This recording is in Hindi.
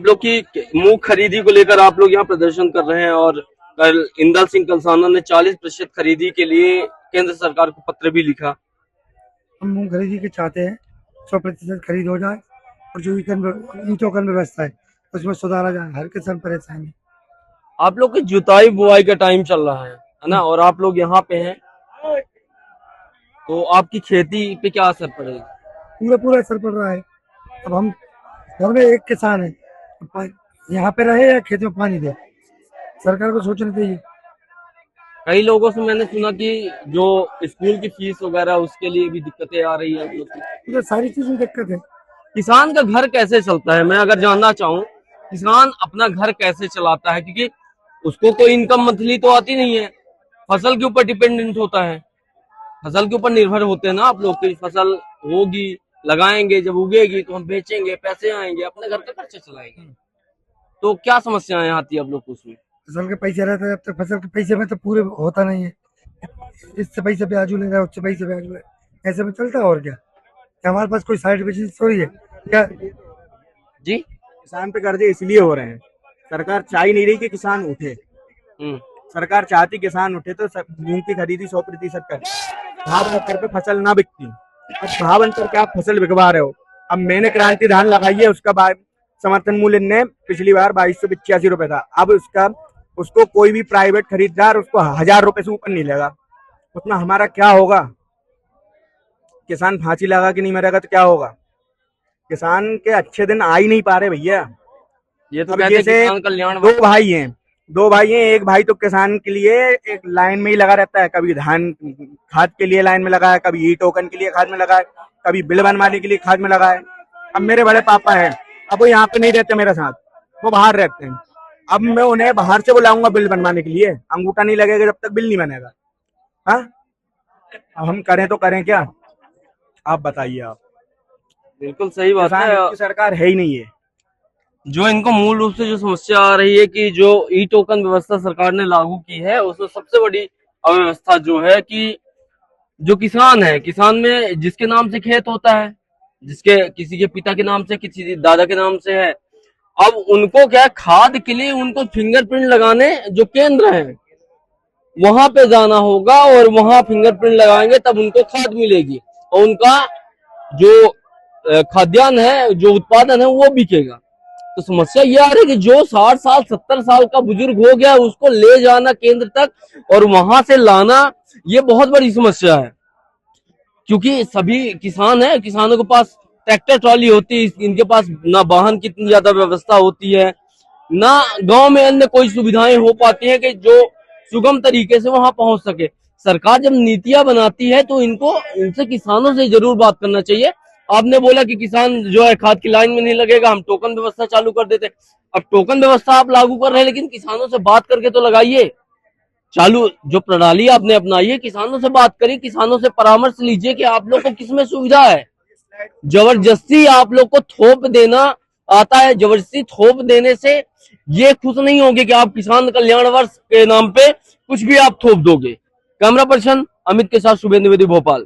आप लोग की मूंग खरीदी को लेकर आप लोग यहाँ प्रदर्शन कर रहे हैं और कल इंदल सिंह कलसाना ने 40% खरीदी के लिए केंद्र सरकार को पत्र भी लिखा। हम मूंग खरीदी के चाहते हैं 100% खरीद हो जाए और जो ई टोकन व्यवस्था है उसमें सुधारा जाए। हर किसान परेशान है। आप लोग की जुताई बुआई का टाइम चल रहा है ना, और आप लोग यहाँ पे हैं तो आपकी खेती पे क्या असर पड़ेगा? पूरा असर पड़ रहा है। अब हम घर में एक किसान है, यहाँ पे रहे या खेत में पानी दे, सरकार को सोचना चाहिए। कई लोगों से मैंने सुना कि जो स्कूल की फीस वगैरह उसके लिए भी दिक्कतें आ रही है आप लोग की। तो सारी चीज में दिक्कत है। किसान का घर कैसे चलता है, मैं अगर जानना चाहूँ किसान अपना घर कैसे चलाता है, क्योंकि उसको कोई इनकम मंथली तो आती नहीं है, फसल के ऊपर डिपेंडेंट होता है, फसल के ऊपर निर्भर होते हैं ना आप लोग की। फसल होगी, लगाएंगे, जब उगेगी तो हम बेचेंगे, पैसे आएंगे, अपने घर का खर्चा चलाएंगे। तो क्या समस्याएं आती है आप लोग को उसमें? फसल के पैसे रहते हैं, जब तक फसल के पैसे में तो पूरे होता नहीं है। इससे पैसे ब्याजू ले रहा है, उससे पैसे ब्याजू ले, ऐसे में चलता है। और क्या हमारे पास कोई साइड बिजनेस थोड़ी है क्या? जी, किसान पे कर्जे इसलिए हो रहे हैं, सरकार चाह ही नहीं रही कि किसान उठे। सरकार चाहती किसान उठे तो मूंग की खरीदी 100% करे, भाव अंतर पे फसल ना बिकती। अब भाव अंतर के आप फसल बिकवा रहे हो। अब मैंने क्रांति धान लगाई है, उसका समर्थन मूल्य ने पिछली बार 2285 रुपए था। अब उसको कोई भी प्राइवेट खरीदार उसको 1000 रुपए से ऊपर नहीं लेगा। उसमें हमारा क्या होगा? किसान फांसी लगा के नहीं मरेगा तो क्या होगा? किसान के अच्छे दिन आ ही नहीं पा रहे भैया। ये तो अब कहते हैं जैसे किसान कल्याण दो भाई हैं, एक भाई तो किसान के लिए एक लाइन में ही लगा रहता है, कभी धान खाद के लिए लाइन में लगा है, कभी ई टोकन के लिए खाद में लगा है, कभी बिल बनवाने के लिए खाद में लगा है। अब मेरे बड़े पापा हैं, अब वो यहाँ पे नहीं रहते मेरे साथ, वो बाहर रहते हैं। अब मैं उन्हें बाहर से बुलाऊंगा बिल बनवाने के लिए, अंगूठा नहीं लगेगा जब तक बिल नहीं बनेगा। हाँ, अब हम करें तो करें क्या? आप बताइए। आप बिल्कुल सही बात है। सरकार है ही नहीं है। जो इनको मूल रूप से जो समस्या आ रही है कि जो ई टोकन व्यवस्था सरकार ने लागू की है, उसमें सबसे बड़ी अव्यवस्था जो है कि जो किसान है, किसान में जिसके नाम से खेत होता है, जिसके किसी के पिता के नाम से, किसी दादा के नाम से है, अब उनको क्या खाद के लिए उनको फिंगरप्रिंट लगाने जो केंद्र है वहां पे जाना होगा और वहां फिंगरप्रिंट लगाएंगे तब उनको खाद मिलेगी और उनका जो खाद्यान्न है, जो उत्पादन है वो बिकेगा। तो समस्या ये आ रही है कि जो 60 साल 70 साल का बुजुर्ग हो गया उसको ले जाना केंद्र तक और वहां से लाना, ये बहुत बड़ी समस्या है। क्योंकि सभी किसान हैं, किसानों के पास ट्रैक्टर ट्रॉली होती है, इनके पास ना वाहन की इतनी ज्यादा व्यवस्था होती है, ना गांव में अन्य कोई सुविधाएं हो पाती हैं कि जो सुगम तरीके से वहां पहुंच सके। सरकार जब नीतियां बनाती है तो इनसे किसानों से जरूर बात करना चाहिए। आपने बोला कि किसान जो है खाद की लाइन में नहीं लगेगा, हम टोकन व्यवस्था चालू कर देते। अब टोकन व्यवस्था आप लागू कर रहे हैं, लेकिन किसानों से बात करके तो लगाइए। चालू जो प्रणाली आपने अपनाई है, किसानों से बात करिए, किसानों से परामर्श लीजिए कि आप लोग को किसमें सुविधा है। जबरदस्ती आप लोग को थोप देना आता है, जबरदस्ती थोप देने से ये खुश नहीं होंगे कि आप किसान कल्याण वर्ष के नाम पे कुछ भी आप थोप दोगे। कैमरा पर्सन अमित के साथ शुभेंदु द्विवेदी, भोपाल।